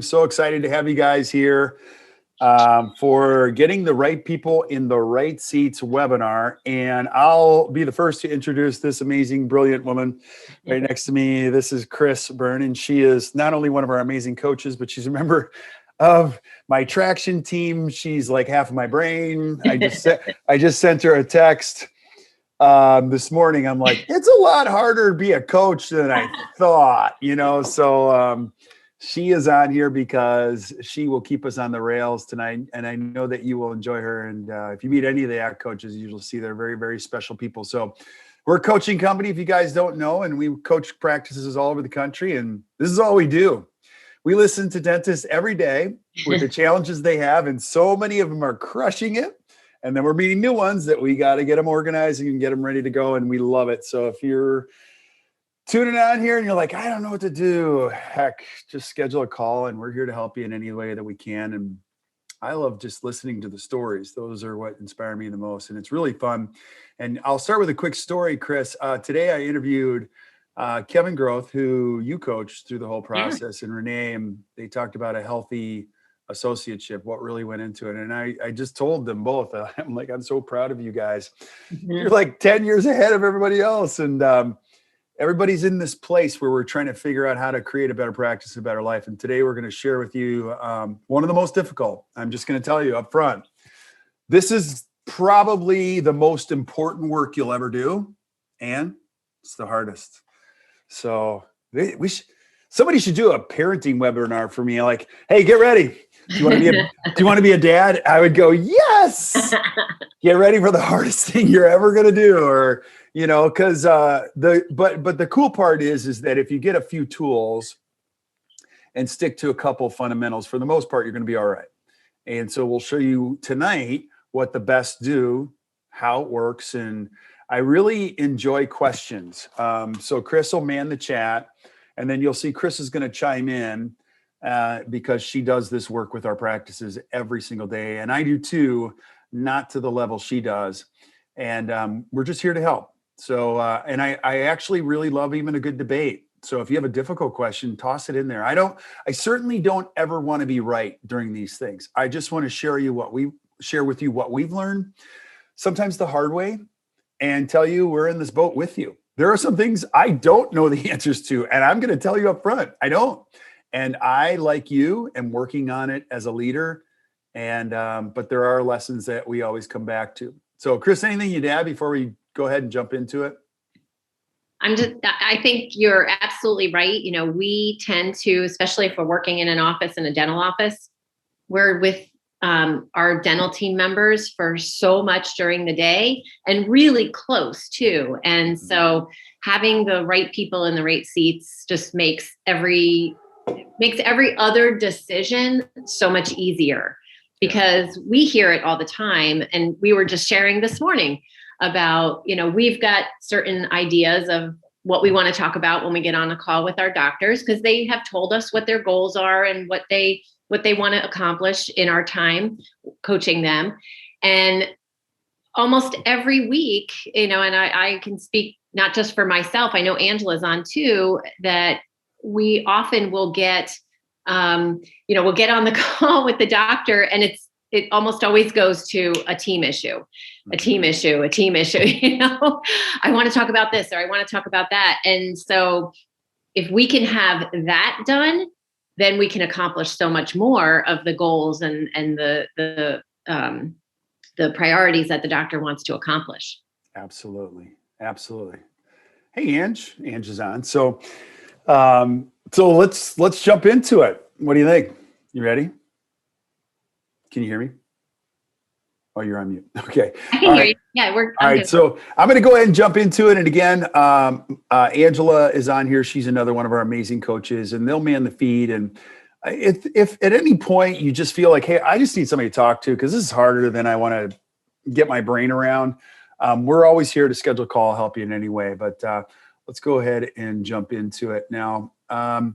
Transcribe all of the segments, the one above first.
so excited to have you guys here for Getting the Right People in the Right Seats webinar. And I'll be the first to introduce this amazing, brilliant woman right next to me. This is Chris Byrne, and she is not only one of our amazing coaches, but she's a member of my traction team. She's like half of my brain. I just sent her a text this morning. I'm like, it's a lot harder to be a coach than I thought, so she is on here because she will keep us on the rails tonight, and I know that you will enjoy her. And if you meet any of the ACT coaches, you'll see they're very, very special people. So we're a coaching company, if you guys don't know, and we coach practices all over the country, and this is all we do. We listen to dentists every day with the challenges they have, and so many of them are crushing it. And then we're meeting new ones that we got to get them organized and get them ready to go, and we love it. So if you're tuning on here and you're like, I don't know what to do, heck, just schedule a call, and we're here to help you in any way that we can. And I love just listening to the stories. Those are what inspire me the most, and it's really fun. And I'll start with a quick story, Chris. Today I interviewed Kevin Groth, who you coached through the whole process, and Renee, and they talked about a healthy associateship, what really went into it. And I just told them both, I'm like, I'm so proud of you guys. You're like 10 years ahead of everybody else. And everybody's in this place where we're trying to figure out how to create a better practice, a better life. And today we're going to share with you one of the most difficult. I'm just going to tell you up front, this is probably the most important work you'll ever do. And it's the hardest. So somebody should do a parenting webinar for me. Like, hey, get ready. Do you want to be a dad? I would go, yes. Get ready for the hardest thing you're ever going to do, or because but the cool part is that if you get a few tools and stick to a couple fundamentals, for the most part, you're going to be all right. And so we'll show you tonight what the best do, how it works, and I really enjoy questions. So Chris will man the chat, and then you'll see Chris is going to chime in because she does this work with our practices every single day. And I do too, not to the level she does. And we're just here to help. So, and I actually really love even a good debate. So if you have a difficult question, toss it in there. I certainly don't ever want to be right during these things. I just want to share with you what we've learned, sometimes the hard way, and tell you we're in this boat with you. There are some things I don't know the answers to, and I'm going to tell you up front, I don't. And I, like you, am working on it as a leader. And but there are lessons that we always come back to. So, Chris, anything you'd add before we go ahead and jump into it? I think you're absolutely right. We tend to, especially if we're working in an office, in a dental office, we're with our dental team members for so much during the day, and really close too. And so having the right people in the right seats just makes every other decision so much easier, because we hear it all the time. And we were just sharing this morning about, we've got certain ideas of what we want to talk about when we get on a call with our doctors, because they have told us what their goals are and what they want to accomplish in our time coaching them. And almost every week, and I can speak not just for myself, I know Angela's on too, that we often will get, we'll get on the call with the doctor, and it almost always goes to a team issue. I want to talk about this, or I want to talk about that. And so if we can have that done, then we can accomplish so much more of the goals and the priorities that the doctor wants to accomplish. Absolutely. Hey, Ange is on. So let's jump into it. What do you think? You ready? Can you hear me? Oh, you're on mute. Okay. I can hear you. Yeah, all right. So I'm going to go ahead and jump into it. And again, Angela is on here. She's another one of our amazing coaches, and they'll man the feed. And if at any point you just feel like, hey, I just need somebody to talk to, because this is harder than I want to get my brain around, we're always here to schedule a call, help you in any way. But let's go ahead and jump into it now. Tonight,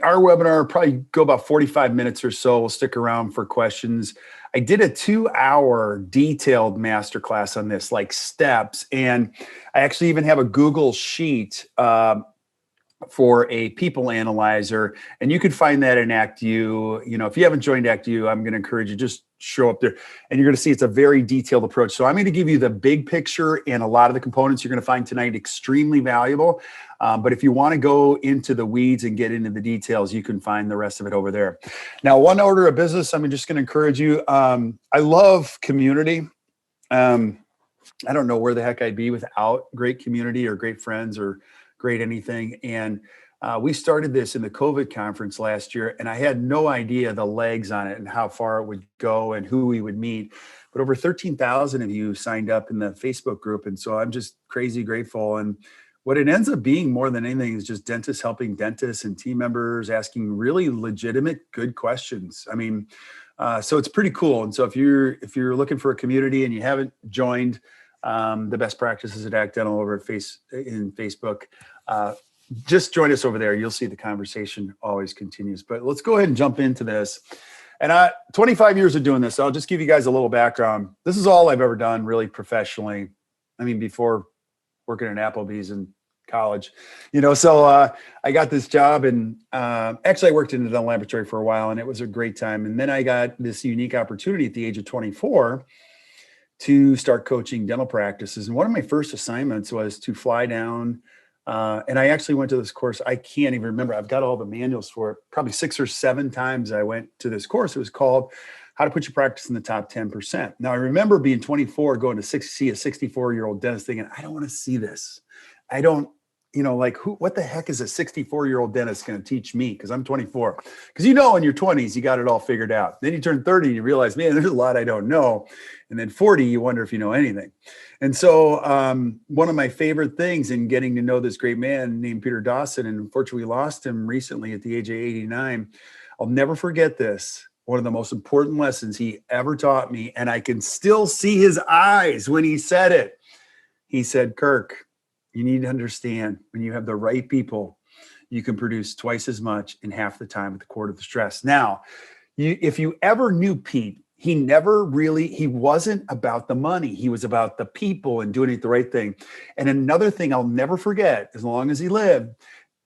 our webinar will probably go about 45 minutes or so. We'll stick around for questions. I did a 2-hour detailed masterclass on this, like steps. And I actually even have a Google sheet for a people analyzer. And you can find that in ActU. If you haven't joined ActU, I'm going to encourage you, just show up there and you're going to see it's a very detailed approach. So I'm going to give you the big picture, and a lot of the components you're going to find tonight extremely valuable. But if you want to go into the weeds and get into the details, you can find the rest of it over there. Now, one order of business, I'm just going to encourage you. I love community. I don't know where the heck I'd be without great community or great friends or great anything. And we started this in the COVID conference last year, and I had no idea the legs on it and how far it would go and who we would meet. But over 13,000 of you signed up in the Facebook group. And so I'm just crazy grateful. And what it ends up being more than anything is just dentists helping dentists and team members asking really legitimate, good questions. I mean, so it's pretty cool. And so if you're looking for a community and you haven't joined the best practices at Act Dental over at Facebook, just join us over there. You'll see the conversation always continues. But let's go ahead and jump into this. And 25 years of doing this, I'll just give you guys a little background. This is all I've ever done really professionally. I mean, before working at Applebee's in college, so I got this job, and actually I worked in the dental laboratory for a while, and it was a great time. And then I got this unique opportunity at the age of 24 to start coaching dental practices. And one of my first assignments was to fly down, and I actually went to this course. I can't even remember. I've got all the manuals for it. Probably 6 or 7 times I went to this course. It was called How to Put Your Practice in the Top 10%. Now, I remember being 24, going to see a 64-year-old dentist thinking, I don't want to see this. I don't, what the heck is a 64-year-old dentist going to teach me? Because I'm 24. Because in your 20s, you got it all figured out. Then you turn 30 and you realize, man, there's a lot I don't know. And then 40, you wonder if you know anything. And so one of my favorite things in getting to know this great man named Peter Dawson, and unfortunately we lost him recently at the age of 89. I'll never forget this. One of the most important lessons he ever taught me, and I can still see his eyes when he said it. He said, Kirk, you need to understand, when you have the right people, you can produce twice as much in half the time with a quarter of the stress. Now, if you ever knew Pete, he wasn't about the money. He was about the people and doing it the right thing. And another thing I'll never forget, as long as he lived,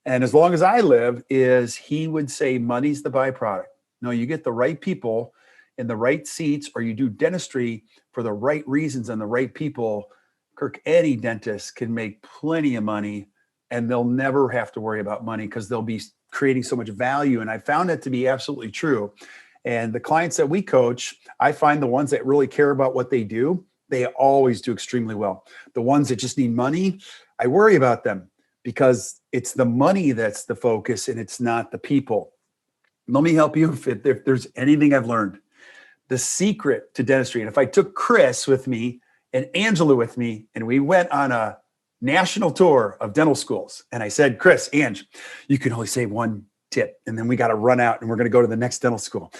and as long as I live, is he would say, money's the byproduct. No, you get the right people in the right seats, or you do dentistry for the right reasons and the right people. Kirk, any dentist can make plenty of money, and they'll never have to worry about money because they'll be creating so much value. And I found that to be absolutely true. And the clients that we coach, I find the ones that really care about what they do, they always do extremely well. The ones that just need money, I worry about them because it's the money that's the focus and it's not the people. Let me help you if there's anything I've learned. The secret to dentistry, and if I took Chris with me and Angela with me, and we went on a national tour of dental schools, and I said, Chris, Ange, you can only say one tip, and then we got to run out and we're going to go to the next dental school.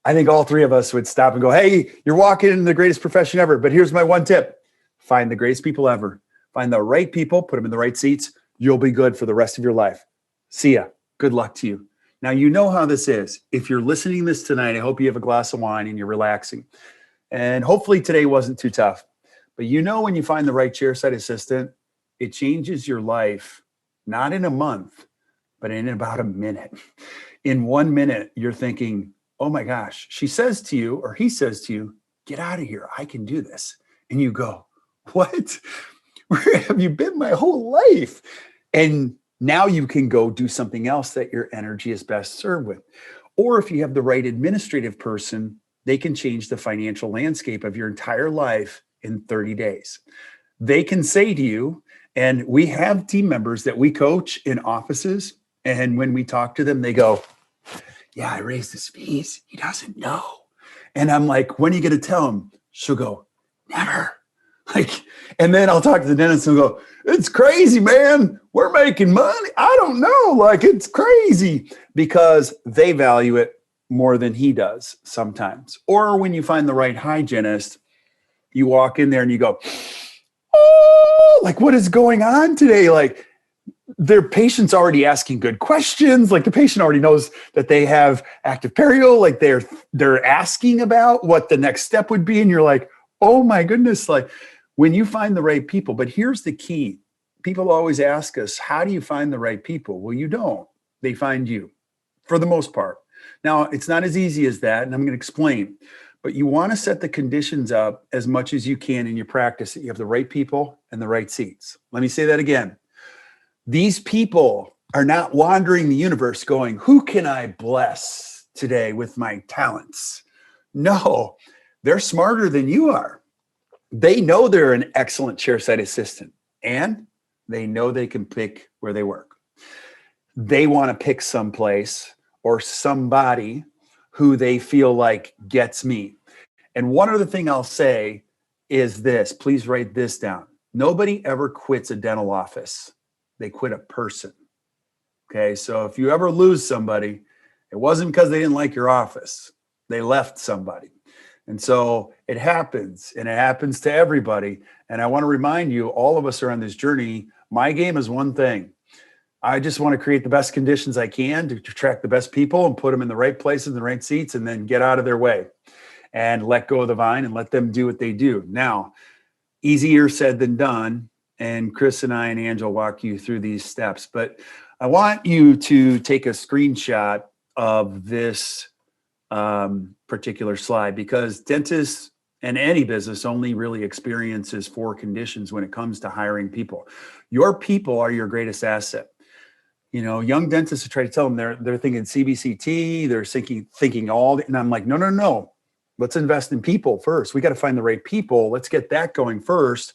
I think all 3 of us would stop and go, hey, you're walking in the greatest profession ever, but here's my one tip. Find the greatest people ever. Find the right people, put them in the right seats. You'll be good for the rest of your life. See ya. Good luck to you. Now, you know how this is. If you're listening to this tonight, I hope you have a glass of wine and you're relaxing. And hopefully today wasn't too tough. But when you find the right chairside assistant, it changes your life, not in a month, but in about a minute. In 1 minute, you're thinking, oh my gosh, she says to you, or he says to you, get out of here. I can do this. And you go, what? Where have you been my whole life? And now you can go do something else that your energy is best served with. Or if you have the right administrative person, they can change the financial landscape of your entire life in 30 days. They can say to you, and we have team members that we coach in offices, and when we talk to them, they go, yeah, I raised his fees. He doesn't know. And I'm like, when are you going to tell him? She'll go, never. And then I'll talk to the dentist and go, it's crazy, man. We're making money. I don't know. It's crazy, because they value it more than he does sometimes. Or when you find the right hygienist, you walk in there and you go, oh, what is going on today? Their patient's already asking good questions. The patient already knows that they have active perio. They're asking about what the next step would be. And you're like, oh my goodness. When you find the right people, but here's the key. people always ask us, how do you find the right people? Well, you don't. They find you for the most part. Now, it's not as easy as that, and I'm going to explain. But you want to set the conditions up as much as you can in your practice that you have the right people and the right seats. Let me say that again. These people are not wandering the universe going, who can I bless today with my talents? No, they're smarter than you are. They know they're an excellent chairside assistant, and they know they can pick where they work. They want to pick someplace or somebody who they feel like gets me. And one other thing I'll say is this, please write this down. Nobody ever quits a dental office. They quit a person. Okay, so if you ever lose somebody, it wasn't because they didn't like your office. They left somebody. And so it happens, and it happens to everybody. And I want to remind you, all of us are on this journey. My game is one thing. I just want to create the best conditions I can to attract the best people and put them in the right places, in the right seats, and then get out of their way and let go of the vine and let them do what they do. Now, easier said than done. And Chris and I and Angela walk you through these steps. But I want you to take a screenshot of this particular slide, because dentists and any business only really experiences 4 conditions when it comes to hiring people. Your people are your greatest asset. You know, young dentists try to tell them they're thinking CBCT, they're thinking all, and I'm like, no. Let's invest in people first. We got to find the right people. Let's get that going first,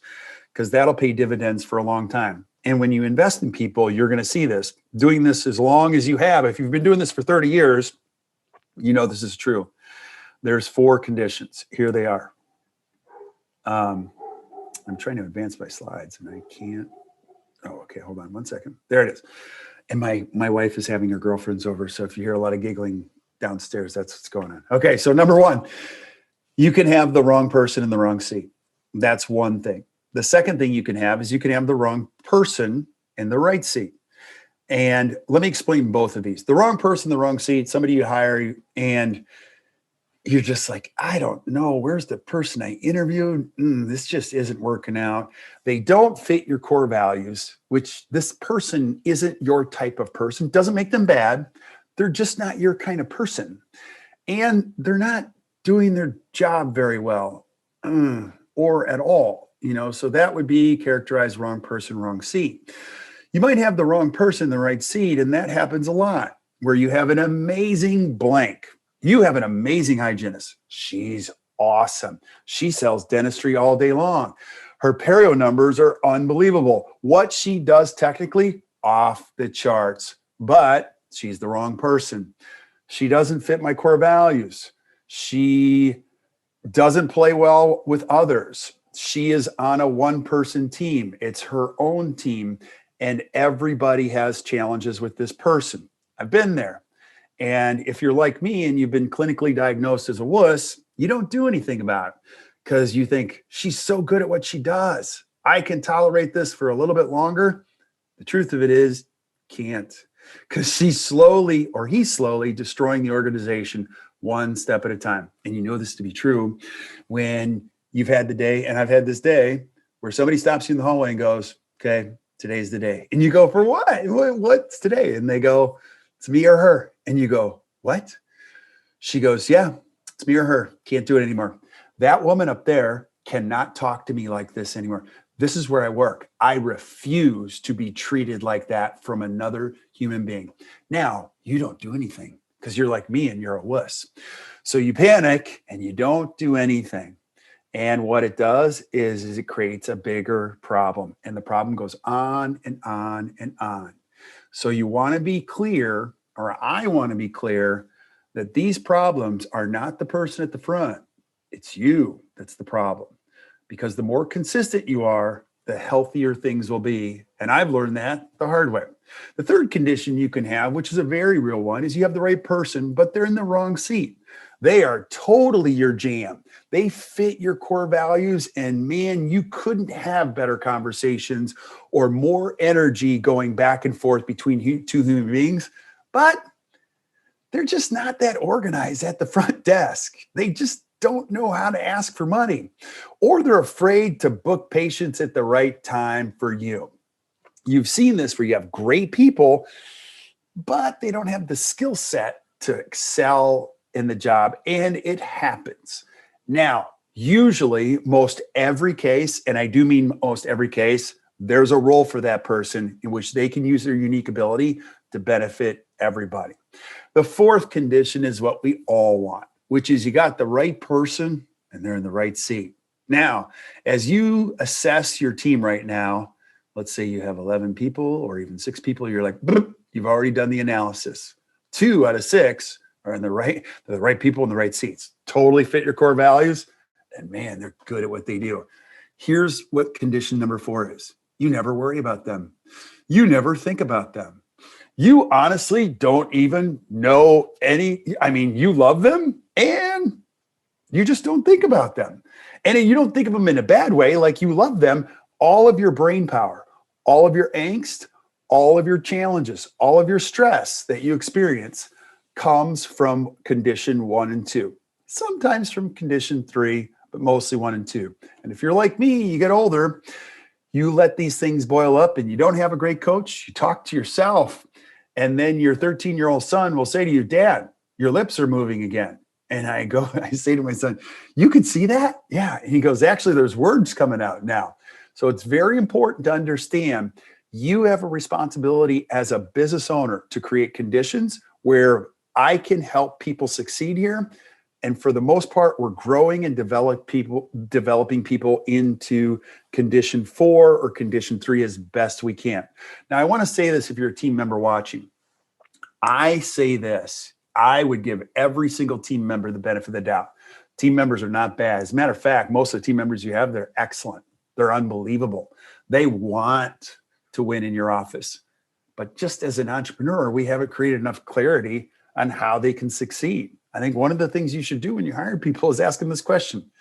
because that'll pay dividends for a long time. And when you invest in people, you're going to see this. Doing this as long as you have, if you've been doing this for 30 years, you know this is true. There's 4 conditions. Here they are. I'm trying to advance my slides and I can't. Oh, okay. Hold on 1 second. There it is. And my wife is having her girlfriends over. So if you hear a lot of giggling downstairs, that's what's going on. Okay. So number 1, you can have the wrong person in the wrong seat. That's one thing. The second thing you can have is you can have the wrong person in the right seat. And let me explain both of these. The wrong person, the wrong seat, somebody you hire and you're just like, I don't know, where's the person I interviewed? This just isn't working out. They don't fit your core values, which this person isn't your type of person. Doesn't make them bad. They're just not your kind of person. And they're not doing their job very well or at all. You know, so that would be characterized wrong person, wrong seat. You might have the wrong person in the right seat, and that happens a lot, where you have an amazing blank. You have an amazing hygienist. She's awesome. She sells dentistry all day long. Her perio numbers are unbelievable. What she does technically, off the charts, but she's the wrong person. She doesn't fit my core values. She doesn't play well with others. She is on a one-person team. It's her own team. And everybody has challenges with this person. I've been there. And if you're like me and you've been clinically diagnosed as a wuss, you don't do anything about it because you think she's so good at what she does. I can tolerate this for a little bit longer. The truth of it is, can't, because she's slowly or he's slowly destroying the organization one step at a time. And you know this to be true when you've had the day, and I've had this day, where somebody stops you in the hallway and goes, okay, today's the day. And you go, for what? What's today? And they go, it's me or her. And you go, what? She goes, yeah, it's me or her. Can't do it anymore. That woman up there cannot talk to me like this anymore. This is where I work. I refuse to be treated like that from another human being. Now, you don't do anything because you're like me and you're a wuss. So you panic and you don't do anything. And what it does is it creates a bigger problem. And the problem goes on and on and on. So you want to be clear, or I want to be clear, that these problems are not the person at the front. It's you that's the problem. Because the more consistent you are, the healthier things will be. And I've learned that the hard way. The third condition you can have, which is a very real one, is you have the right person, but they're in the wrong seat. They are totally your jam. They fit your core values. And man, you couldn't have better conversations or more energy going back and forth between 2 human beings. But they're just not that organized at the front desk. They just don't know how to ask for money, or they're afraid to book patients at the right time for you. you've seen this where you have great people, but they don't have the skill set to excel in the job. And it happens. Now, usually, most every case, and I do mean most every case, there's a role for that person in which they can use their unique ability to benefit everybody. The fourth condition is what we all want, which is you got the right person and they're in the right seat. Now, as you assess your team right now, let's say you have 11 people or even 6 people, you're like, you've already done the analysis. 2 out of 6 are in the right people in the right seats. Totally fit your core values. And man, they're good at what they do. Here's what condition number 4 is. You never worry about them. You never think about them. You honestly don't even know you love them and you just don't think about them. And you don't think of them in a bad way, like you love them. All of your brain power, all of your angst, all of your challenges, all of your stress that you experience comes from condition 1 and 2. Sometimes from condition 3, but mostly 1 and 2. And if you're like me, you get older, you let these things boil up and you don't have a great coach, you talk to yourself, and then your 13-year-old son will say to you, Dad, your lips are moving again. And I say to my son, you can see that? Yeah. And he goes, actually, there's words coming out now. So it's very important to understand you have a responsibility as a business owner to create conditions where I can help people succeed here. And for the most part, we're growing and developing people into condition 4 or condition 3 as best we can. Now, I want to say this if you're a team member watching. I say this. I would give every single team member the benefit of the doubt. Team members are not bad. As a matter of fact, most of the team members you have, they're excellent. They're unbelievable. They want to win in your office. But just as an entrepreneur, we haven't created enough clarity on how they can succeed. I think one of the things you should do when you hire people is ask them this question.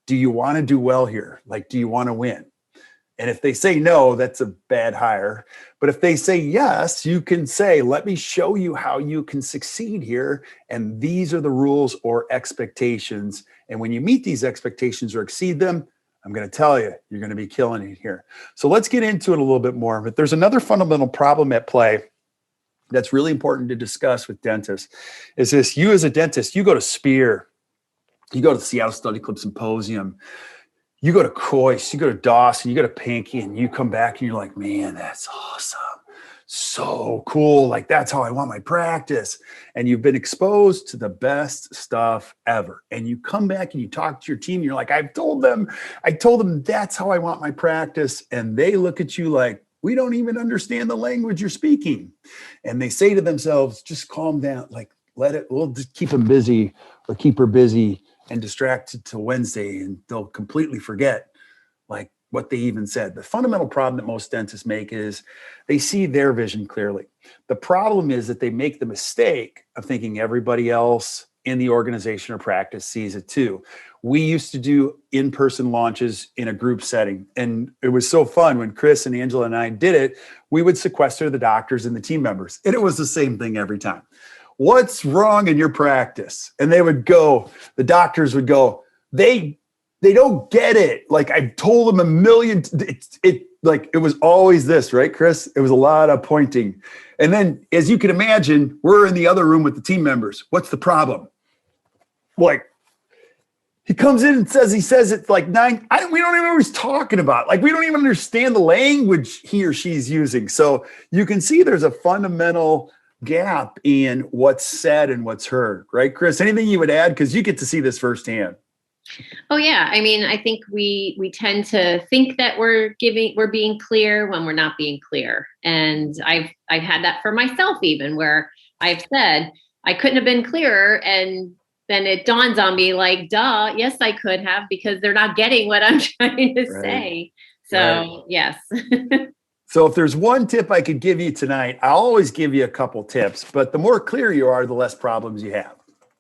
Do you want to do well here? Like, do you want to win? And if they say no, that's a bad hire. But if they say yes, you can say, let me show you how you can succeed here. And these are the rules or expectations. And when you meet these expectations or exceed them, I'm going to tell you, you're going to be killing it here. So let's get into it a little bit more. But there's another fundamental problem at play that's really important to discuss with dentists is this. You as a dentist, you go to SPEAR, you go to the Seattle Study Club Symposium, you go to Coyce, you go to Dawson, you go to Pinky, and you come back and you're like, man, that's awesome. So cool. Like, that's how I want my practice. And you've been exposed to the best stuff ever. And you come back and you talk to your team. And you're like, I told them that's how I want my practice. And they look at you like, we don't even understand the language you're speaking. And they say to themselves, just calm down. Like, we'll just keep them busy or keep her busy and distracted till Wednesday. And they'll completely forget like what they even said. The fundamental problem that most dentists make is they see their vision clearly. The problem is that they make the mistake of thinking everybody else in the organization or practice sees it too. We used to do in-person launches in a group setting. And it was so fun when Chris and Angela and I did it, we would sequester the doctors and the team members. And it was the same thing every time. What's wrong in your practice? And the doctors would go, they don't get it. Like, I've told them a million, it was always this, right, Chris? It was a lot of pointing. And then, as you can imagine, we're in the other room with the team members. What's the problem? Like, he comes in and says it's like 9. We don't even know what he's talking about. Like, we don't even understand the language he or she's using. So you can see there's a fundamental gap in what's said and what's heard, right, Chris? Anything you would add? Because you get to see this firsthand. Oh yeah. I mean, I think we tend to think that we're being clear when we're not being clear. And I've had that for myself, even where I've said I couldn't have been clearer. And then it dawns on me like, duh, yes, I could have, because they're not getting what I'm trying to say. So yes. So if there's one tip I could give you tonight, I'll always give you a couple tips, but the more clear you are, the less problems you have.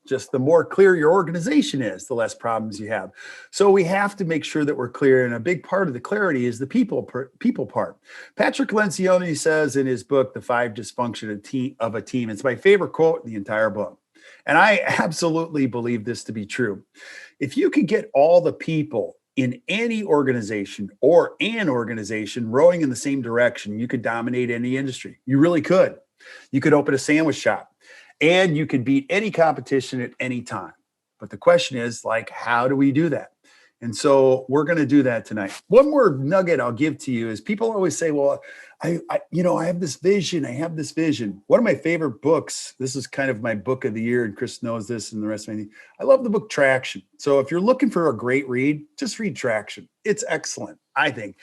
Just the more clear your organization is, the less problems you have. So we have to make sure that we're clear. And a big part of the clarity is the people part. Patrick Lencioni says in his book, The 5 Dysfunction of a Team, it's my favorite quote in the entire book. And I absolutely believe this to be true. If you could get all the people in any organization or an organization rowing in the same direction, you could dominate any industry. You really could. You could open a sandwich shop and you could beat any competition at any time. But the question is, like, how do we do that? And so we're going to do that tonight. One more nugget I'll give to you is people always say, well, I have this vision. I have this vision. One of my favorite books, this is kind of my book of the year, and Chris knows this and the rest of my, I love the book Traction. So if you're looking for a great read, just read Traction. It's excellent, I think.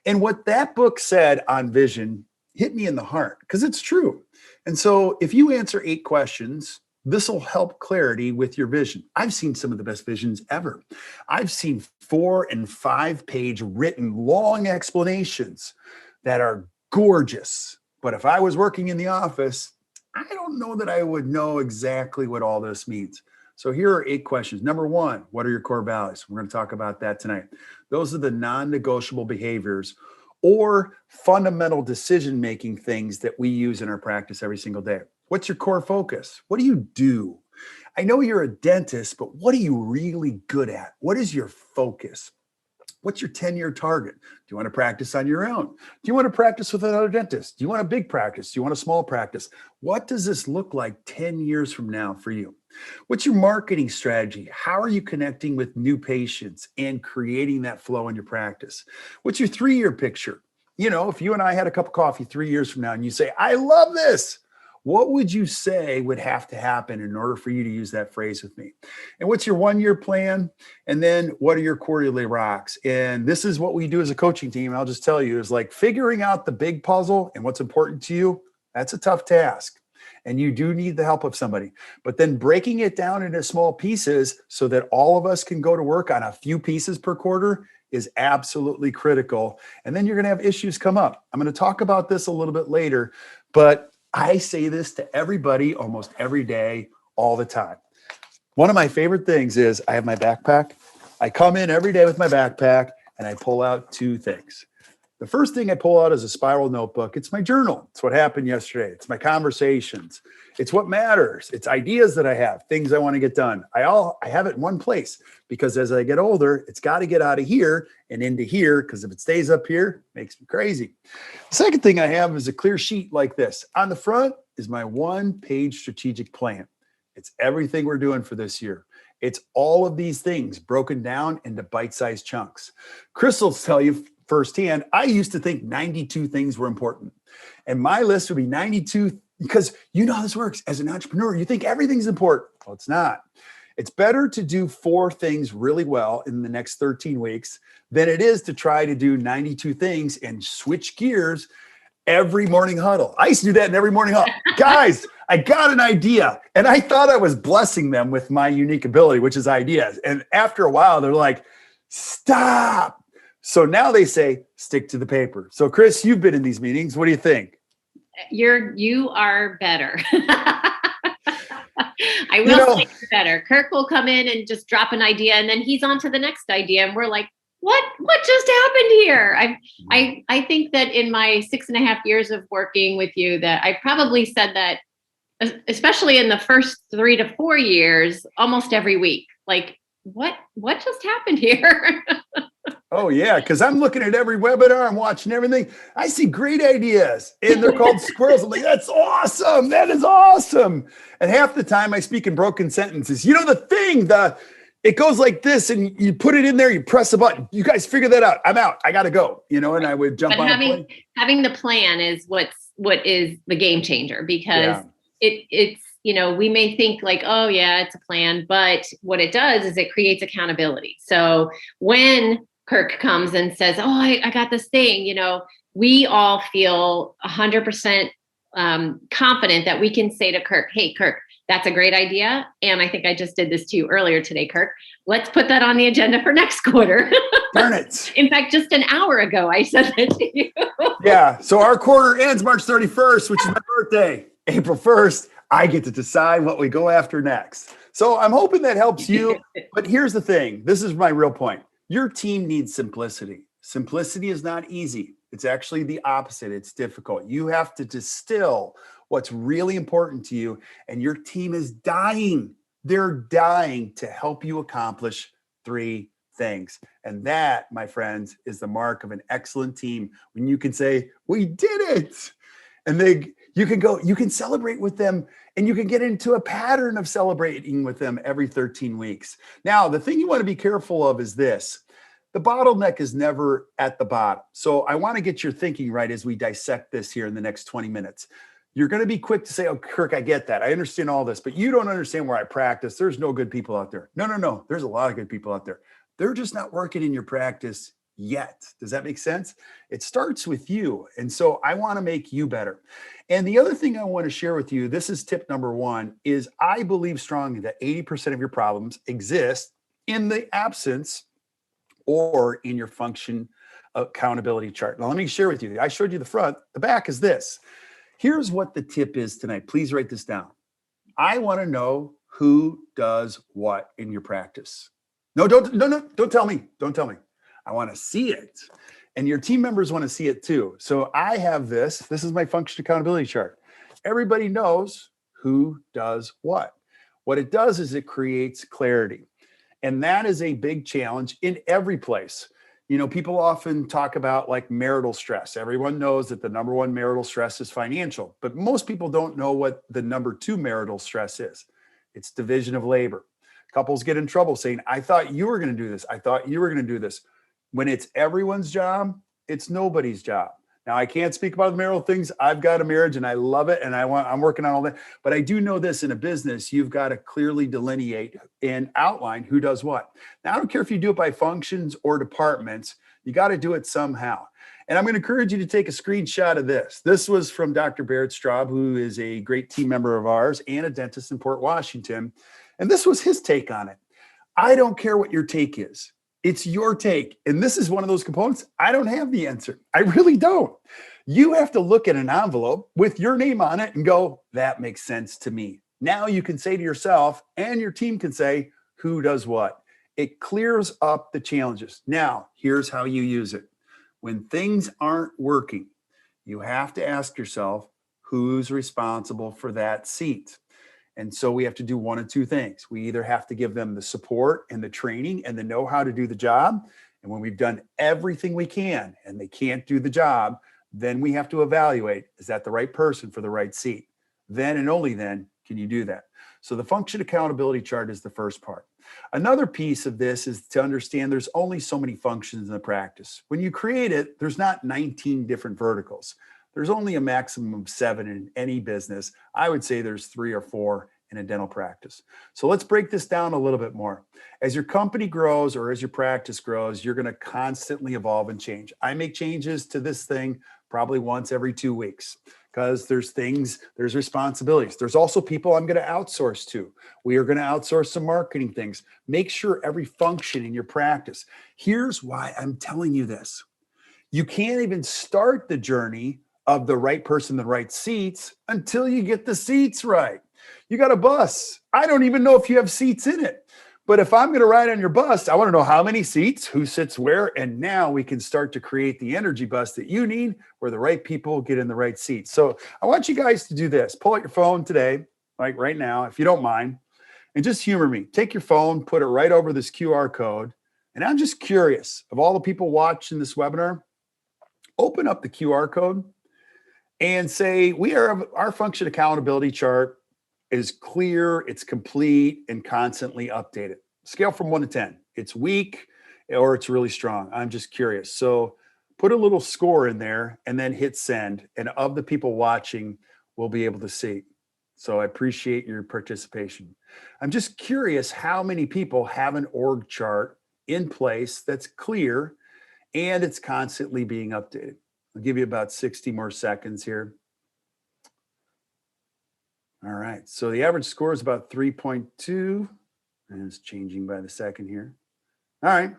And what that book said on vision hit me in the heart because it's true. And so if you answer 8 questions, this will help clarity with your vision. I've seen some of the best visions ever. I've seen 4 and 5 page written long explanations that are gorgeous. But if I was working in the office, I don't know that I would know exactly what all this means. So here are 8 questions. Number 1, what are your core values? We're going to talk about that tonight. Those are the non-negotiable behaviors or fundamental decision-making things that we use in our practice every single day. What's your core focus? What do you do? I know you're a dentist, but what are you really good at? What is your focus? What's your 10-year target? Do you want to practice on your own? Do you want to practice with another dentist? Do you want a big practice? Do you want a small practice? What does this look like 10 years from now for you? What's your marketing strategy? How are you connecting with new patients and creating that flow in your practice? What's your 3-year picture? You know, if you and I had a cup of coffee 3 years from now and you say, I love this, what would you say would have to happen in order for you to use that phrase with me? And what's your 1-year plan? And then what are your quarterly rocks? And this is what we do as a coaching team. I'll just tell you is like figuring out the big puzzle and what's important to you. That's a tough task. And you do need the help of somebody, but then breaking it down into small pieces so that all of us can go to work on a few pieces per quarter is absolutely critical. And then you're going to have issues come up. I'm going to talk about this a little bit later, but I say this to everybody almost every day, all the time. One of my favorite things is I have my backpack. I come in every day with my backpack and I pull out 2 things. The first thing I pull out is a spiral notebook. It's my journal. It's what happened yesterday. It's my conversations. It's what matters. It's ideas that I have, things I want to get done. I have it in one place because as I get older, it's got to get out of here and into here because if it stays up here, it makes me crazy. The second thing I have is a clear sheet like this. On the front is my 1-page strategic plan. It's everything we're doing for this year. It's all of these things broken down into bite-sized chunks. Chris will tell you firsthand, I used to think 92 things were important. And my list would be 92 because you know how this works. As an entrepreneur, you think everything's important. Well, it's not. It's better to do 4 things really well in the next 13 weeks than it is to try to do 92 things and switch gears every morning huddle. I used to do that in every morning huddle. Guys, I got an idea. And I thought I was blessing them with my unique ability, which is ideas. And after a while, they're like, stop. So now they say, stick to the paper. So Chris, you've been in these meetings. What do you think? You are better. I will say you're better. Kirk will come in and just drop an idea and then he's on to the next idea. And we're like, what just happened here? I think that in my 6.5 years of working with you that I probably said that, especially in the first 3 to 4 years, almost every week, like, what just happened here? Oh, yeah, because I'm looking at every webinar. I'm watching everything. I see great ideas, and they're called squirrels. I'm like, that's awesome. That is awesome. And half the time I speak in broken sentences. You know, it goes like this, and you put it in there, you press a button. You guys figure that out. I'm out. I got to go, and I would jump on a plane. Having the plan is what is the game changer because it's, we may think like, oh yeah, it's a plan, but what it does is it creates accountability. So when Kirk comes and says, oh, I got this thing, we all feel 100% confident that we can say to Kirk, hey, Kirk, that's a great idea. And I think I just did this to you earlier today, Kirk. Let's put that on the agenda for next quarter. Darn it. In fact, just an hour ago, I said that to you. Yeah. So our quarter ends March 31st, which is my birthday. April 1st, I get to decide what we go after next. So I'm hoping that helps you. But here's the thing. This is my real point. Your team needs simplicity. Simplicity is not easy. It's actually the opposite. It's difficult. You have to distill what's really important to you, and your team is dying. They're dying to help you accomplish 3 things. And that, my friends, is the mark of an excellent team. When you can say, we did it. And you can celebrate with them, and you can get into a pattern of celebrating with them every 13 weeks. Now, the thing you want to be careful of is this. The bottleneck is never at the bottom. So I want to get your thinking right as we dissect this here in the next 20 minutes. You're going to be quick to say, oh, Kirk, I get that. I understand all this, but you don't understand where I practice. There's no good people out there. No. There's a lot of good people out there. They're just not working in your practice yet. Does that make sense? It starts with you. And so I want to make you better. And the other thing I want to share with you, this is tip number one, is I believe strongly that 80% of your problems exist in the absence or in your function accountability chart. Now, let me share with you. I showed you the front. The back is this. Here's what the tip is tonight. Please write this down. I want to know who does what in your practice. No, don't tell me. Don't tell me. I want to see it. And your team members want to see it too. So I have this. This is my function accountability chart. Everybody knows who does what. What it does is it creates clarity. And that is a big challenge in every place. You know, people often talk about like marital stress. Everyone knows that the number one marital stress is financial, but most people don't know what the number two marital stress is. It's division of labor. Couples get in trouble saying, I thought you were going to do this. I thought you were going to do this. When it's everyone's job, it's nobody's job. Now, I can't speak about the marital things. I've got a marriage and I love it. And I'm working on all that. But I do know this: in a business, you've got to clearly delineate and outline who does what. Now, I don't care if you do it by functions or departments. You got to do it somehow. And I'm going to encourage you to take a screenshot of this. This was from Dr. Behrendt, who is a great team member of ours and a dentist in Port Washington. And this was his take on it. I don't care what your take is. It's your take. And this is one of those components. I don't have the answer. I really don't. You have to look at an envelope with your name on it and go, that makes sense to me. Now you can say to yourself, and your team can say, who does what? It clears up the challenges. Now, here's how you use it. When things aren't working, you have to ask yourself, who's responsible for that seat? And so we have to do one of two things. We either have to give them the support and the training and the know-how to do the job. And when we've done everything we can and they can't do the job, then we have to evaluate, is that the right person for the right seat? Then and only then can you do that. So the function accountability chart is the first part. Another piece of this is to understand there's only so many functions in the practice. When you create it, there's not 19 different verticals. There's only a maximum of 7 in any business. I would say there's 3 or 4 in a dental practice. So let's break this down a little bit more. As your company grows or as your practice grows, you're going to constantly evolve and change. I make changes to this thing probably once every 2 weeks because there's responsibilities. There's also people I'm going to outsource to. We are going to outsource some marketing things. Make sure every function in your practice. Here's why I'm telling you this. You can't even start the journey of the right person, the right seats until you get the seats right. You got a bus. I don't even know if you have seats in it. But if I'm going to ride on your bus, I want to know how many seats, who sits where, and now we can start to create the energy bus that you need where the right people get in the right seats. So I want you guys to do this. Pull out your phone today, like right now, if you don't mind, and just humor me. Take your phone, put it right over this QR code. And I'm just curious, of all the people watching this webinar, open up the QR code and say, our function accountability chart is clear, it's complete, and constantly updated. Scale from 1 to 10. It's weak or it's really strong. I'm just curious. So put a little score in there and then hit send. And of the people watching, we'll be able to see. So I appreciate your participation. I'm just curious how many people have an org chart in place that's clear and it's constantly being updated. I'll give you about 60 more seconds here. All right, so the average score is about 3.2, and it's changing by the second here. All right,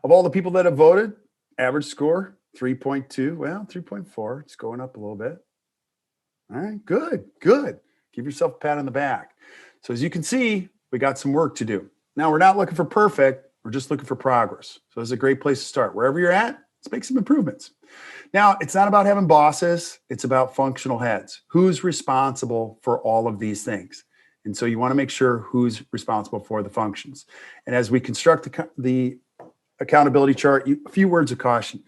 of all the people that have voted, average score, 3.2, well, 3.4, it's going up a little bit. All right, good. Give yourself a pat on the back. So as you can see, we got some work to do. Now, we're not looking for perfect, we're just looking for progress. So it's a great place to start. Wherever you're at, let's make some improvements. Now, it's not about having bosses. It's about functional heads. Who's responsible for all of these things? And so you want to make sure who's responsible for the functions. And as we construct the accountability chart, a few words of caution.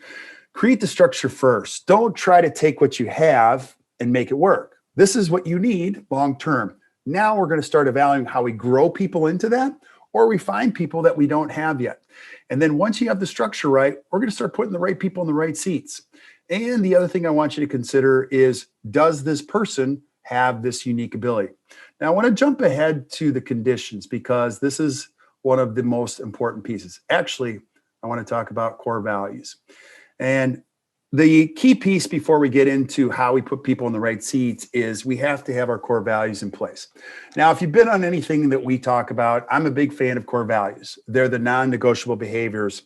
Create the structure first. Don't try to take what you have and make it work. This is what you need long-term. Now we're going to start evaluating how we grow people into that, or we find people that we don't have yet. And then once you have the structure right, we're going to start putting the right people in the right seats. And the other thing I want you to consider is, does this person have this unique ability? Now, I want to jump ahead to the conditions because this is one of the most important pieces. Actually, I want to talk about core values. And the key piece before we get into how we put people in the right seats is we have to have our core values in place. Now, if you've been on anything that we talk about, I'm a big fan of core values. They're the non-negotiable behaviors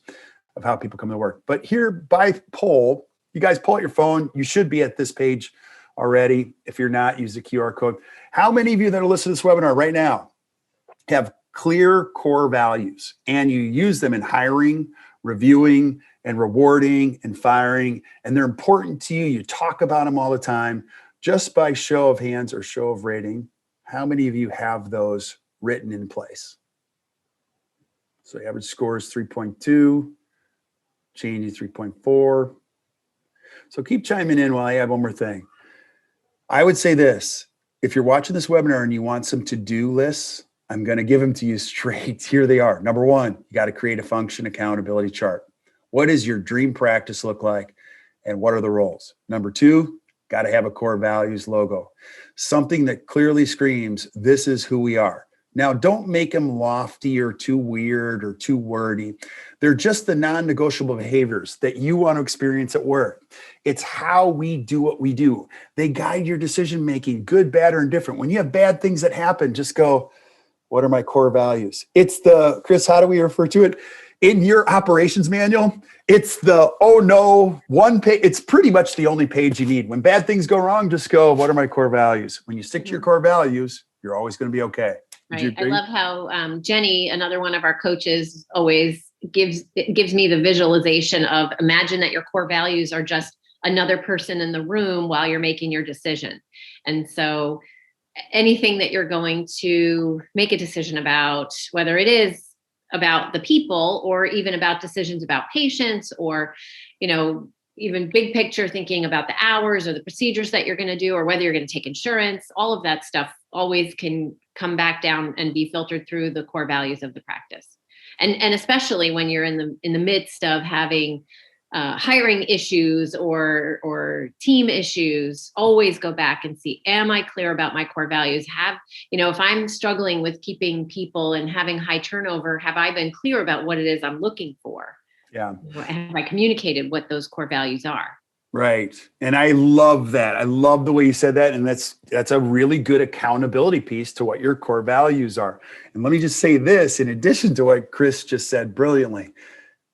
of how people come to work. But here by poll, you guys pull out your phone. You should be at this page already. If you're not, use the QR code. How many of you that are listening to this webinar right now have clear core values and you use them in hiring, reviewing, and rewarding and firing, and they're important to you? You talk about them all the time. Just by show of hands or show of rating, how many of you have those written in place? So the average score is 3.2, Cheney 3.4. So keep chiming in while I add one more thing. I would say this: if you're watching this webinar and you want some to-do lists, I'm going to give them to you straight. Here they are. Number one, you got to create a function accountability chart. What does your dream practice look like? And what are the roles? Number two, got to have a core values logo. Something that clearly screams, this is who we are. Now, don't make them lofty or too weird or too wordy. They're just the non-negotiable behaviors that you want to experience at work. It's how we do what we do. They guide your decision-making, good, bad, or indifferent. When you have bad things that happen, just go, what are my core values? It's the, Chris, how do we refer to it? In your operations manual, it's the, oh no, one page. It's pretty much the only page you need. When bad things go wrong, just go, what are my core values? When you stick to your core values, you're always going to be okay. Right. I love how Jenny, another one of our coaches, always gives me the visualization of, imagine that your core values are just another person in the room while you're making your decision. And so anything that you're going to make a decision about, whether it is about the people or even about decisions about patients, or, you know, even big picture thinking about the hours or the procedures that you're going to do, or whether you're going to take insurance, all of that stuff always can come back down and be filtered through the core values of the practice. And especially when you're in the midst of having hiring issues or team issues, always go back and see, am I clear about my core values? If I'm struggling with keeping people and having high turnover, have I been clear about what it is I'm looking for? Yeah. Have I communicated what those core values are? Right. And I love that. I love the way you said that. And that's a really good accountability piece to what your core values are. And let me just say this, in addition to what Chris just said brilliantly,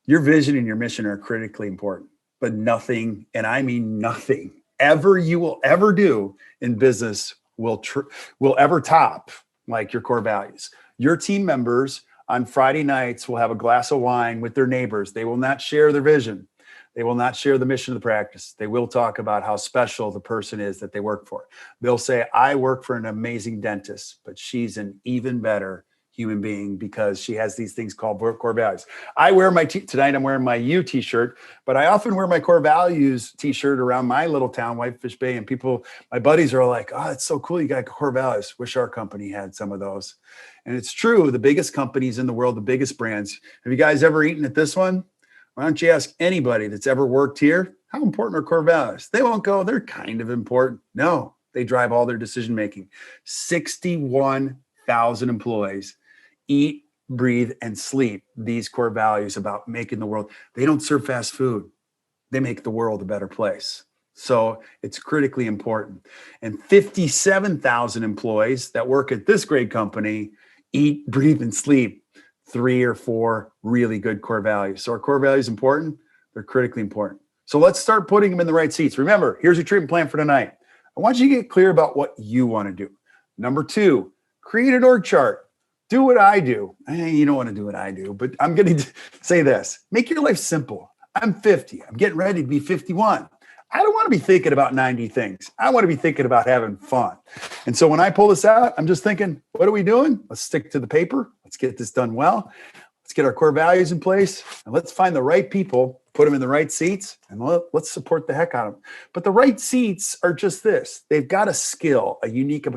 your vision and your mission are critically important, but nothing, and I mean nothing, ever you will ever do in business will ever top like your core values. Your team members on Friday nights will have a glass of wine with their neighbors. They will not share their vision. They will not share the mission of the practice. They will talk about how special the person is that they work for. They'll say, I work for an amazing dentist, but she's an even better human being because she has these things called core values. I wear tonight I'm wearing my U t-shirt, but I often wear my core values t-shirt around my little town, Whitefish Bay, and people, my buddies are like, oh, it's so cool. You got core values. Wish our company had some of those. And it's true. The biggest companies in the world, the biggest brands. Have you guys ever eaten at this one? Why don't you ask anybody that's ever worked here, how important are core values? They won't go, they're kind of important. No, they drive all their decision-making. 61,000 employees eat, breathe, and sleep these core values about making the world. They don't serve fast food. They make the world a better place. So it's critically important. And 57,000 employees that work at this great company eat, breathe, and sleep 3 or 4 really good core values. So our core values important. They're critically important. So let's start putting them in the right seats. Remember, here's your treatment plan for tonight. I want you to get clear about what you want to do. Number 2, create an org chart. Do what I do. You don't want to do what I do, but I'm going to say this. Make your life simple. I'm 50. I'm getting ready to be 51. I don't want to be thinking about 90 things. I want to be thinking about having fun. And so when I pull this out, I'm just thinking, what are we doing? Let's stick to the paper. Let's get this done well. Let's get our core values in place, and let's find the right people, put them in the right seats, and let's support the heck out of them. But the right seats are just this. They've got a skill, a unique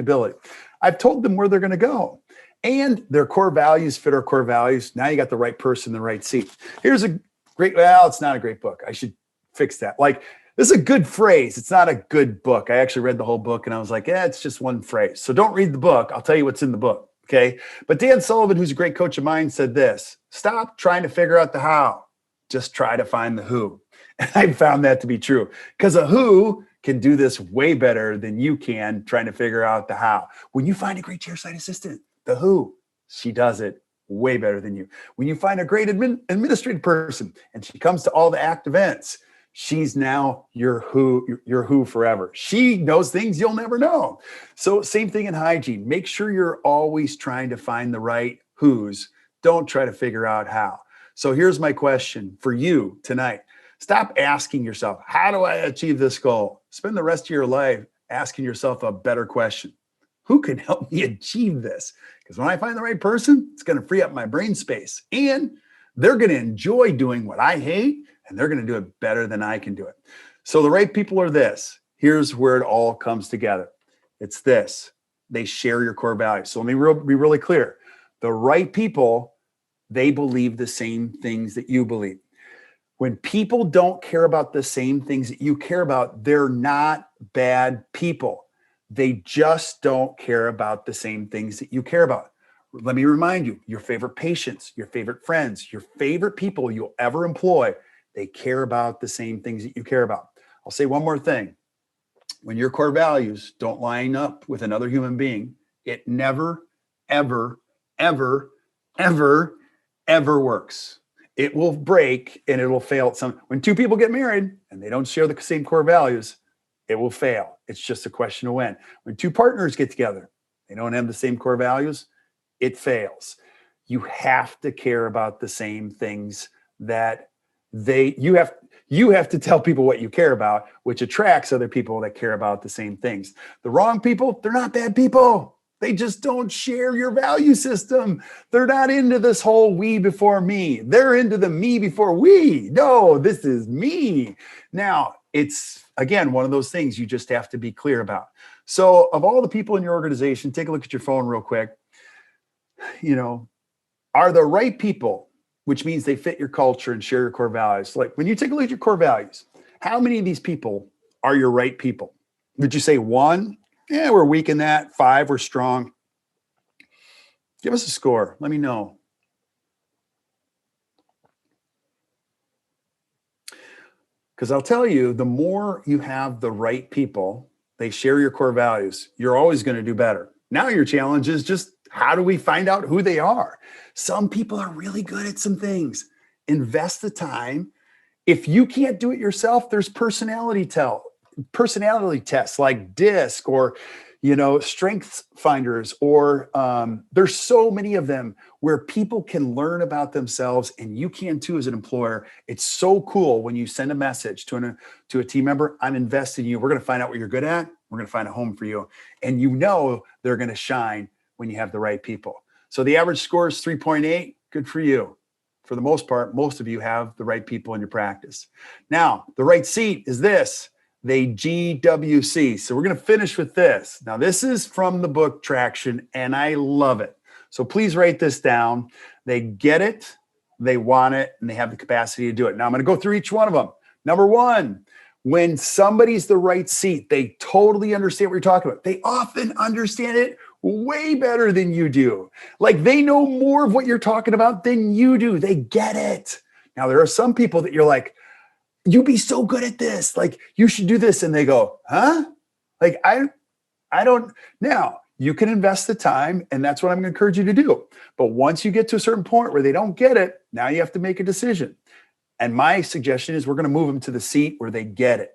ability. I've told them where they're going to go, and their core values fit our core values. Now you got the right person in the right seat. Here's a great, well, it's not a great book. I should fix that. Like, this is a good phrase. It's not a good book. I actually read the whole book and I was like, it's just one phrase. So don't read the book. I'll tell you what's in the book. Okay. But Dan Sullivan, who's a great coach of mine, said this: stop trying to figure out the how. Just try to find the who. And I found that to be true, because a who can do this way better than you can trying to figure out the how. When you find a great chairside assistant, the who, she does it way better than you. When you find a great administrative person and she comes to all the ACT events, she's now your who forever. She knows things you'll never know. So same thing in hygiene. Make sure you're always trying to find the right who's. Don't try to figure out how. So here's my question for you tonight. Stop asking yourself, how do I achieve this goal? Spend the rest of your life asking yourself a better question. Who can help me achieve this? Because when I find the right person, it's going to free up my brain space, and they're going to enjoy doing what I hate, and they're going to do it better than I can do it. So the right people are this. Here's where it all comes together. It's this. They share your core values. So let me be really clear. The right people, they believe the same things that you believe. When people don't care about the same things that you care about, they're not bad people. They just don't care about the same things that you care about. Let me remind you, your favorite patients, your favorite friends, your favorite people you'll ever employ, they care about the same things that you care about. I'll say one more thing. When your core values don't line up with another human being, it never, ever, ever, ever, ever works. It will break and it will fail at some. When two people get married and they don't share the same core values, it will fail. It's just a question of when. When two partners get together, they don't have the same core values, it fails. You have to care about the same things that you have to tell people what you care about, which attracts other people that care about the same things. The wrong people, they're not bad people. They just don't share your value system. They're not into this whole we before me. They're into the me before we. No, this is me. Now, it's, again, one of those things you just have to be clear about. So of all the people in your organization, take a look at your phone real quick. Are the right people, which means they fit your culture and share your core values. Like when you take a look at your core values, how many of these people are your right people? Would you say 1? Yeah, we're weak in that. 5, we're strong. Give us a score. Let me know. Because I'll tell you, the more you have the right people, they share your core values, you're always going to do better. Now your challenge is just, how do we find out who they are? Some people are really good at some things. Invest the time. If you can't do it yourself, there's personality tests like DISC or, strengths finders, or there's so many of them where people can learn about themselves, and you can too as an employer. It's so cool when you send a message to a team member, I'm invested in you. We're going to find out what you're good at. We're going to find a home for you. And they're going to shine when you have the right people. So the average score is 3.8. Good for you. For the most part, most of you have the right people in your practice. Now, the right seat is this. They GWC. So we're going to finish with this. Now, this is from the book Traction, and I love it. So please write this down. They get it, they want it, and they have the capacity to do it. Now, I'm going to go through each one of them. Number 1, when somebody's the right seat, they totally understand what you're talking about. They often understand it way better than you do. Like they know more of what you're talking about than you do. They get it. Now, there are some people that you're like, you'd be so good at this. Like you should do this. And they go, huh? Like, I don't. Now you can invest the time, and that's what I'm going to encourage you to do. But once you get to a certain point where they don't get it, now you have to make a decision. And my suggestion is we're going to move them to the seat where they get it.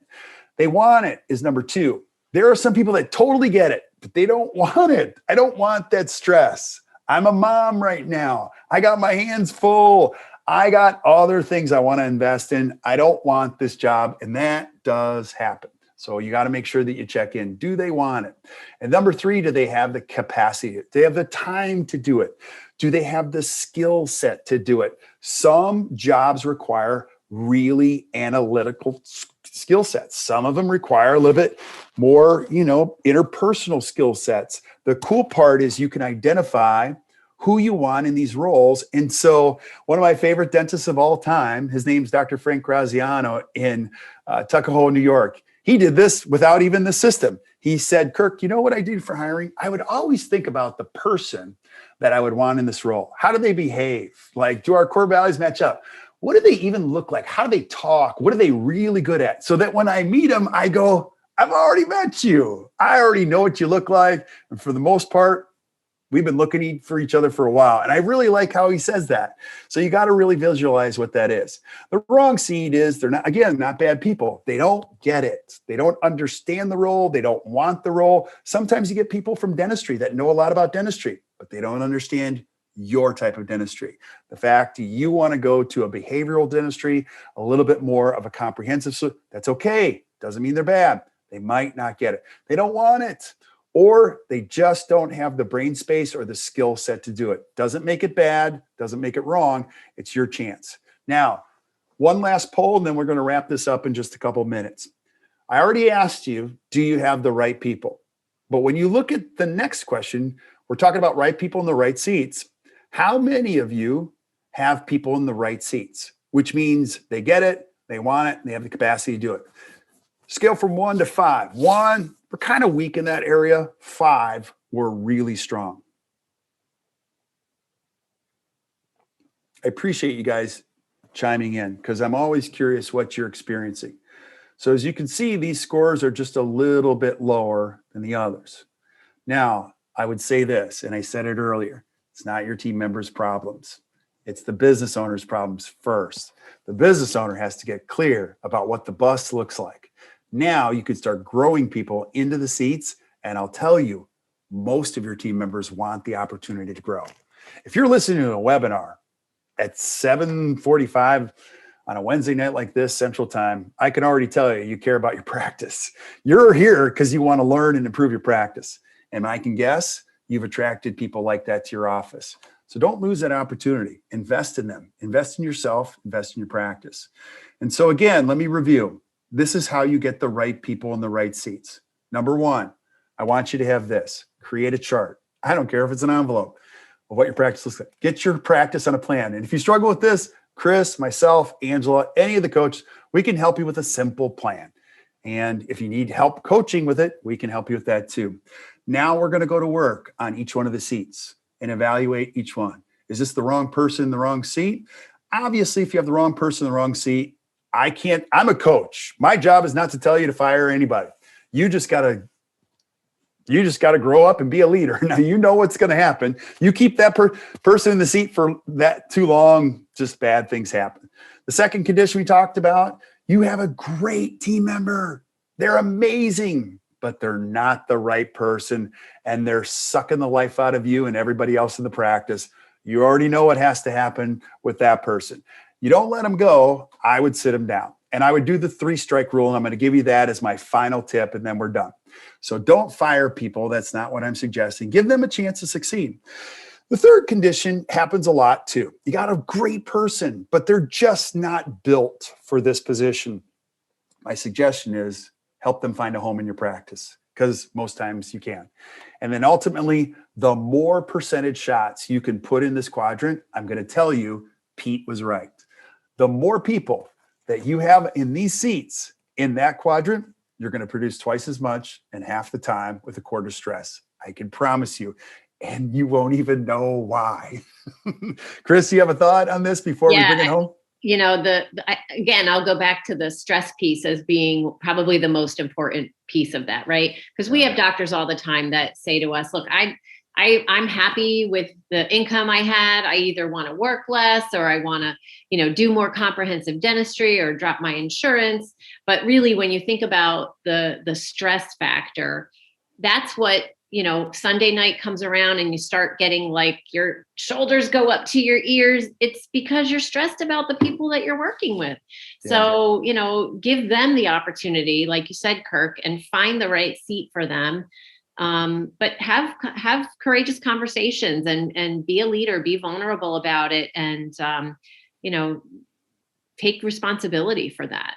They want it is number 2. There are some people that totally get it, but they don't want it. I don't want that stress. I'm a mom right now. I got my hands full. I got other things I want to invest in. I don't want this job. And that does happen. So you got to make sure that you check in. Do they want it? And number 3, do they have the capacity? Do they have the time to do it? Do they have the skill set to do it? Some jobs require really analytical skill sets. Some of them require a little bit more, interpersonal skill sets. The cool part is you can identify who you want in these roles. And so one of my favorite dentists of all time, his name's Dr. Frank Graziano in Tuckahoe, New York. He did this without even the system. He said, Kirk, you know what I did for hiring? I would always think about the person that I would want in this role. How do they behave? Like, do our core values match up? What do they even look like? How do they talk? What are they really good at? So that when I meet them, I go, I've already met you. I already know what you look like. And for the most part, we've been looking for each other for a while. And I really like how he says that. So you got to really visualize what that is. The wrong seed is they're not bad people. They don't get it. They don't understand the role. They don't want the role. Sometimes you get people from dentistry that know a lot about dentistry, but they don't understand your type of dentistry. The fact you want to go to a behavioral dentistry, a little bit more of a comprehensive, that's okay. Doesn't mean they're bad. They might not get it. They don't want it. Or they just don't have the brain space or the skill set to do it. Doesn't make it bad, doesn't make it wrong. It's your chance. Now, one last poll, and then we're going to wrap this up in just a couple of minutes. I already asked you, do you have the right people? But when you look at the next question, we're talking about right people in the right seats. How many of you have people in the right seats? Which means they get it, they want it, and they have the capacity to do it. Scale from 1 to 5. 1, we're kind of weak in that area. 5, we're really strong. I appreciate you guys chiming in because I'm always curious what you're experiencing. So as you can see, these scores are just a little bit lower than the others. Now, I would say this, and I said it earlier, it's not your team members' problems. It's the business owner's problems first. The business owner has to get clear about what the bus looks like. Now you can start growing people into the seats. And I'll tell you, most of your team members want the opportunity to grow. If you're listening to a webinar at 7:45 on a Wednesday night like this, Central Time, I can already tell you care about your practice. You're here because you want to learn and improve your practice. And I can guess you've attracted people like that to your office. So don't lose that opportunity. Invest in them. Invest in yourself. Invest in your practice. And so again, let me review. This is how you get the right people in the right seats. Number 1, I want you to have this. Create a chart. I don't care if it's an envelope of what your practice looks like. Get your practice on a plan. And if you struggle with this, Chris, myself, Angela, any of the coaches, we can help you with a simple plan. And if you need help coaching with it, we can help you with that too. Now we're going to go to work on each one of the seats and evaluate each one. Is this the wrong person in the wrong seat? Obviously, if you have the wrong person in the wrong seat, I'm a coach. My job is not to tell you to fire anybody. You just got to grow up and be a leader. Now, you know what's going to happen. You keep that person in the seat for that too long, just bad things happen. The second condition we talked about, you have a great team member. They're amazing, but they're not the right person, and they're sucking the life out of you and everybody else in the practice. You already know what has to happen with that person. You don't let them go. I would sit them down. And I would do the 3-strike rule. And I'm going to give you that as my final tip, and then we're done. So don't fire people. That's not what I'm suggesting. Give them a chance to succeed. The third condition happens a lot too. You got a great person, but they're just not built for this position. My suggestion is help them find a home in your practice, because most times you can. And then ultimately, the more percentage shots you can put in this quadrant, I'm going to tell you, Pete was right. The more people that you have in these seats in that quadrant, you're going to produce twice as much in half the time with a quarter stress. I can promise you. And you won't even know why. Chris, you have a thought on this before we bring it home? You know, again, I'll go back to the stress piece as being probably the most important piece of that, right? Because we have doctors all the time that say to us, look, I'm happy with the income I had. I either want to work less, or I want to, do more comprehensive dentistry, or drop my insurance. But really, when you think about the stress factor, that's what Sunday night comes around and you start getting like your shoulders go up to your ears, it's because you're stressed about the people that you're working with. Yeah. So, give them the opportunity, like you said, Kirk, and find the right seat for them. But have courageous conversations and be a leader, be vulnerable about it, and, take responsibility for that.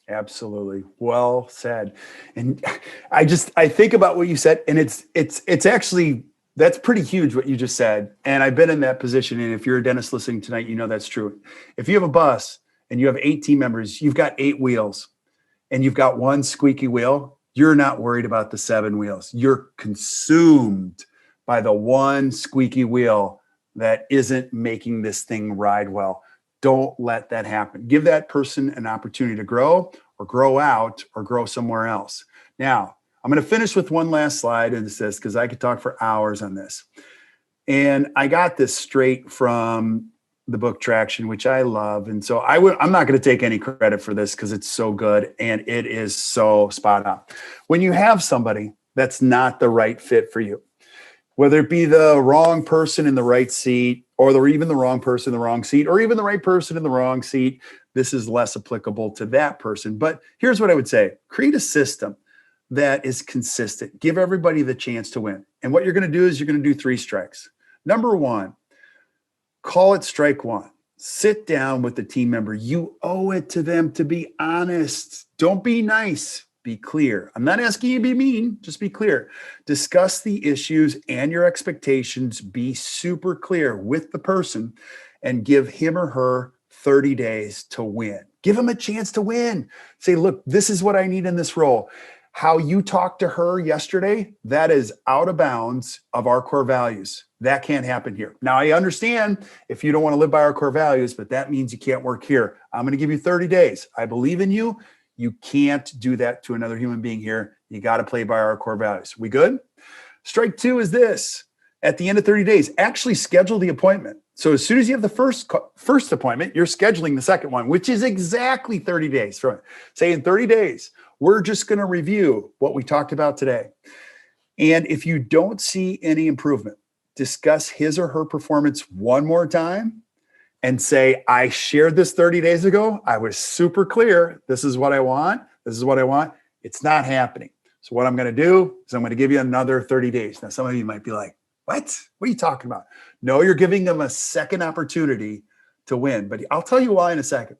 Absolutely. Well said. And I think about what you said, and it's actually, that's pretty huge what you just said. And I've been in that position. And if you're a dentist listening tonight, that's true. If you have a bus and you have 8 team members, you've got 8 wheels and you've got one squeaky wheel, you're not worried about the 7 wheels. You're consumed by the one squeaky wheel that isn't making this thing ride well. Don't let that happen. Give that person an opportunity to grow or grow out or grow somewhere else. Now, I'm going to finish with one last slide and this because I could talk for hours on this. And I got this straight from the book Traction, which I love. And so I'm not going to take any credit for this because it's so good and it is so spot on. When you have somebody that's not the right fit for you, whether it be the wrong person in the right seat, or even the wrong person in the wrong seat, or even the right person in the wrong seat, this is less applicable to that person. But here's what I would say. Create a system that is consistent. Give everybody the chance to win. And what you're going to do is you're going to do 3 strikes. Number 1, call it strike 1. Sit down with the team member. You owe it to them to be honest. Don't be nice. Be clear. I'm not asking you to be mean, just be clear. Discuss the issues and your expectations. Be super clear with the person and give him or her 30 days to win. Give them a chance to win. Say, look, this is what I need in this role. How you talked to her yesterday, that is out of bounds of our core values. That can't happen here. Now, I understand if you don't want to live by our core values, but that means you can't work here. I'm going to give you 30 days. I believe in you. You can't do that to another human being here. You got to play by our core values. We good? Strike 2 is this. At the end of 30 days, actually schedule the appointment. So as soon as you have the first appointment, you're scheduling the second one, which is exactly 30 days. Say in 30 days, we're just going to review what we talked about today. And if you don't see any improvement, discuss his or her performance one more time and say, I shared this 30 days ago. I was super clear. This is what I want. This is what I want. It's not happening. So what I'm going to do is I'm going to give you another 30 days. Now, some of you might be like, what? What are you talking about? No, you're giving them a second opportunity to win. But I'll tell you why in a second.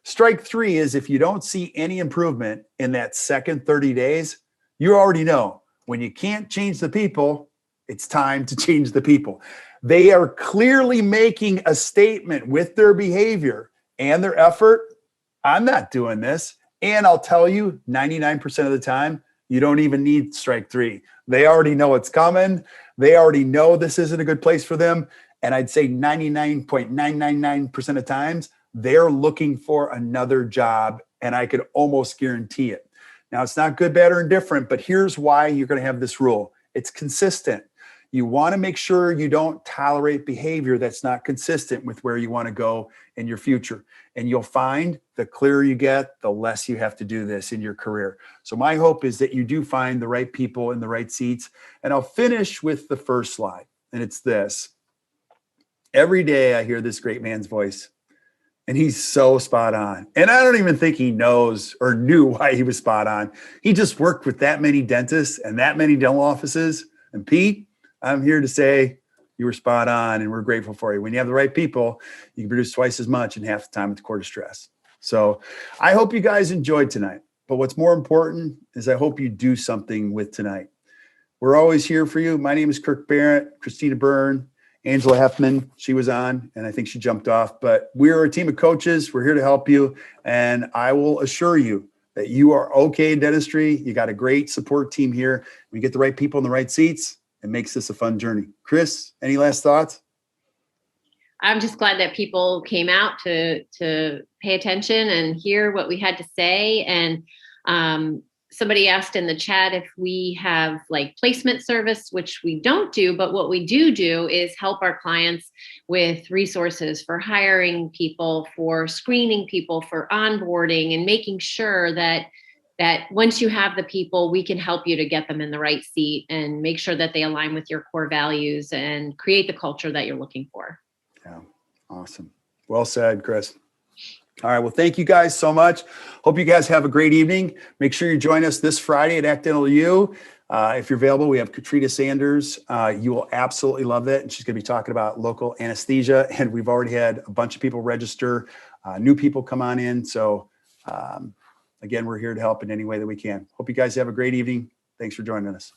Strike 3 is if you don't see any improvement in that second 30 days, you already know when you can't change the people, it's time to change the people. They are clearly making a statement with their behavior and their effort. I'm not doing this. And I'll tell you, 99% of the time, you don't even need strike 3. They already know it's coming. They already know this isn't a good place for them. And I'd say 99.999% of times, they're looking for another job. And I could almost guarantee it. Now, it's not good, bad, or indifferent, but here's why you're going to have this rule. It's consistent. You want to make sure you don't tolerate behavior that's not consistent with where you want to go in your future. And you'll find the clearer you get, the less you have to do this in your career. So my hope is that you do find the right people in the right seats. And I'll finish with the first slide. And it's this. Every day I hear this great man's voice. And he's so spot on. And I don't even think he knows or knew why he was spot on. He just worked with that many dentists and that many dental offices. And Pete, I'm here to say you were spot on and we're grateful for you. When you have the right people, you can produce twice as much in half the time with the quarter stress. So I hope you guys enjoyed tonight. But what's more important is I hope you do something with tonight. We're always here for you. My name is Kirk Behrendt, Christina Byrne, Angela Heffman. She was on and I think she jumped off. But we're a team of coaches. We're here to help you. And I will assure you that you are okay in dentistry. You got a great support team here. We get the right people in the right seats. It makes this a fun journey. Chris, any last thoughts? I'm just glad that people came out to pay attention and hear what we had to say. And somebody asked in the chat if we have like placement service, which we don't do, but what we do is help our clients with resources for hiring people, for screening people, for onboarding, and making sure that that once you have the people, we can help you to get them in the right seat and make sure that they align with your core values and create the culture that you're looking for. Yeah. Awesome. Well said, Chris. All right. Well, thank you guys so much. Hope you guys have a great evening. Make sure you join us this Friday at Act Dental U. If you're available, we have Katrina Sanders. You will absolutely love it. And she's going to be talking about local anesthesia. And we've already had a bunch of people register, new people come on in. So again, we're here to help in any way that we can. Hope you guys have a great evening. Thanks for joining us.